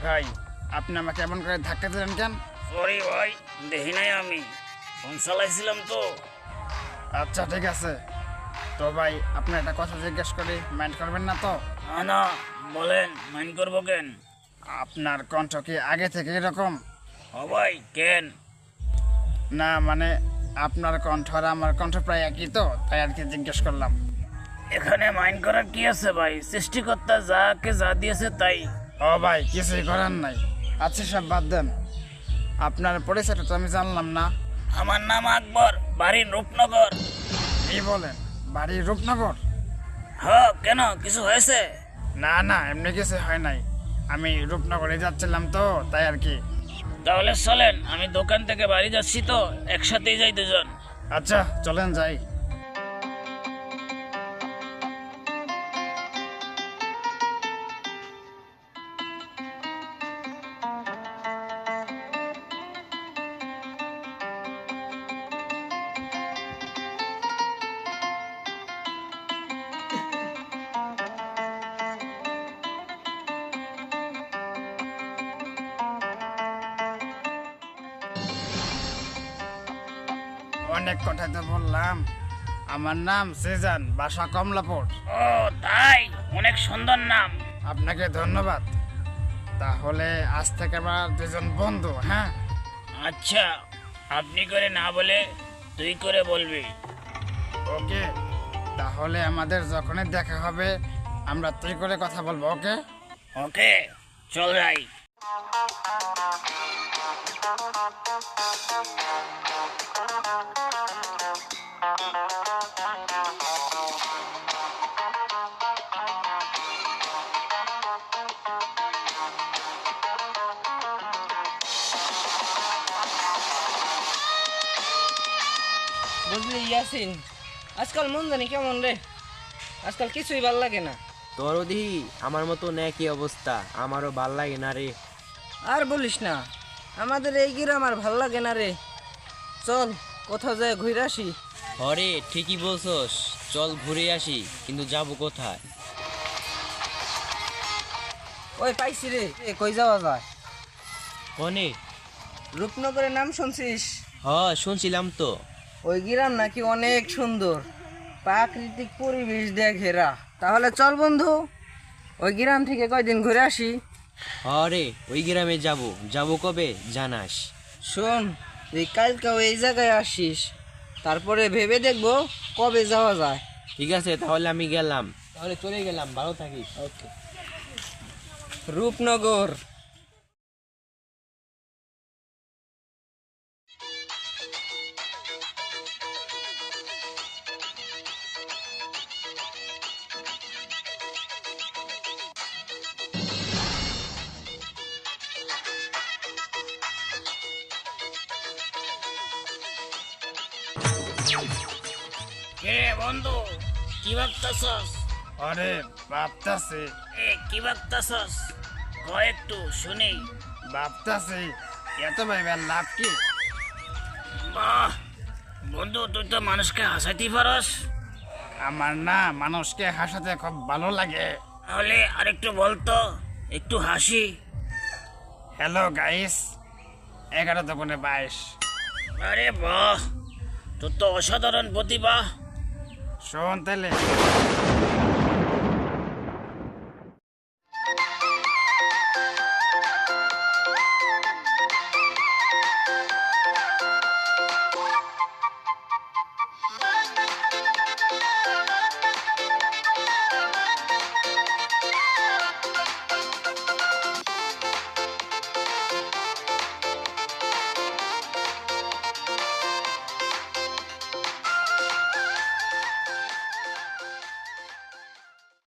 ভাই, আপনি আমাকে এমন করে ধাক্কা দিলেন কেন? সরি ভাই, দেখি নাই আমি, ফোন চালাইছিলাম তো। আচ্ছা ঠিক আছে। তো ভাই, আপনি একটা কথা জিজ্ঞেস করি, মাইন্ড করবেন না তো? না না, বলেন, মাইন্ড করবো কেন? আপনার কণ্ঠ কি আগে থেকে এরকম? ও ভাই, কেন? না মানে, আপনার কণ্ঠ আর আমার কণ্ঠ প্রায় একই তো, তাই আর কি জিজ্ঞেস করলাম। এখানে মাইন্ড করার কি আছে ভাই? সৃষ্টিকর্তা যাকে যা দিয়েছে তাই। ও ভাই, কিছুই করার নাই। আচ্ছা সব বাদ দেন, আপনার পরিচয়টা তো আমি জানলাম না। আমার নাম আকবর, বাড়ি রূপনগর। কি বলেন, বাড়ি রূপনগর? কেন, কিছু হয়েছে? না না, এমনি কিছু হয় নাই, আমি রূপনগরে যাচ্ছিলাম তো, তাই আর কি। তাহলে চলেন, আমি দোকান থেকে বাড়ি যাচ্ছি তো, একসাথেই যাই দুজন। আচ্ছা চলেন যাই। অনেক কথা তো বললাম, আমার নাম সিজান, বাসা কমলাপুর। ও তাই, অনেক সুন্দর নাম। আপনাকে ধন্যবাদ। তাহলে আজ থেকে আমরা দুজন বন্ধু, হ্যাঁ? আচ্ছা, আপনি করে না বলে তুই করে বলবি। ওকে, তাহলে আমাদের যখনই দেখা হবে আমরা তুই করে কথা বলবো, ওকে? ওকে, চল যাই। বুঝলি ইয়াসিন, আজকাল মন জানি কেমন রে, আজকাল কিছুই ভাল লাগে না। তোরও দিহি আমার মতো একই অবস্থা, আমারও ভাল লাগে না রে। আর বলিস না, আমাদের এই গ্রাম আর ভাল লাগে না রে। চল কোথাও যায় ঘুরে আসি। হরে ঠিকই বলছস, চল ঘুরে আসি, কিন্তু যাব কোথায়? ওই পাইছি রে, কই যাওয়া যায়? কনে? রূপনগরের নাম শুনছিস? শুনছিলাম তো। ওই গ্রাম নাকি অনেক সুন্দর, প্রাকৃতিক পরিবেশ দিয়ে ঘেরা। তাহলে চল বন্ধু, ওই গ্রাম থেকে কয়দিন ঘুরে আসি। হরে ওই গ্রামে যাব কবে জানাস? শোন, তুই কালকেও এই জায়গায় আসিস, তারপরে ভেবে দেখবো কবে যাওয়া যায়। ঠিক আছে, তাহলে আমি গেলাম, তাহলে চলে গেলাম, ভালো থাকিস। ওকে। রূপনগর। কে বন্ধু, কি ভাবতাছস? আরে ভাবতাছি কি ভাবতাছস? কয় একটু শুনি। ভাবতাছি, এত ভাইবার লাভ কি? বাহ বন্ধু, তুই তো মানুষকে হাসাইতে পারস। আমার না মানুষকে হাসাতে খুব ভালো লাগে। তাহলে আরেকটু বলতো, একটু হাসি। Hello guys, 11×22। আরে বাহ, তোর তো অসাধারণ প্রতিভা। শোন তাহলে,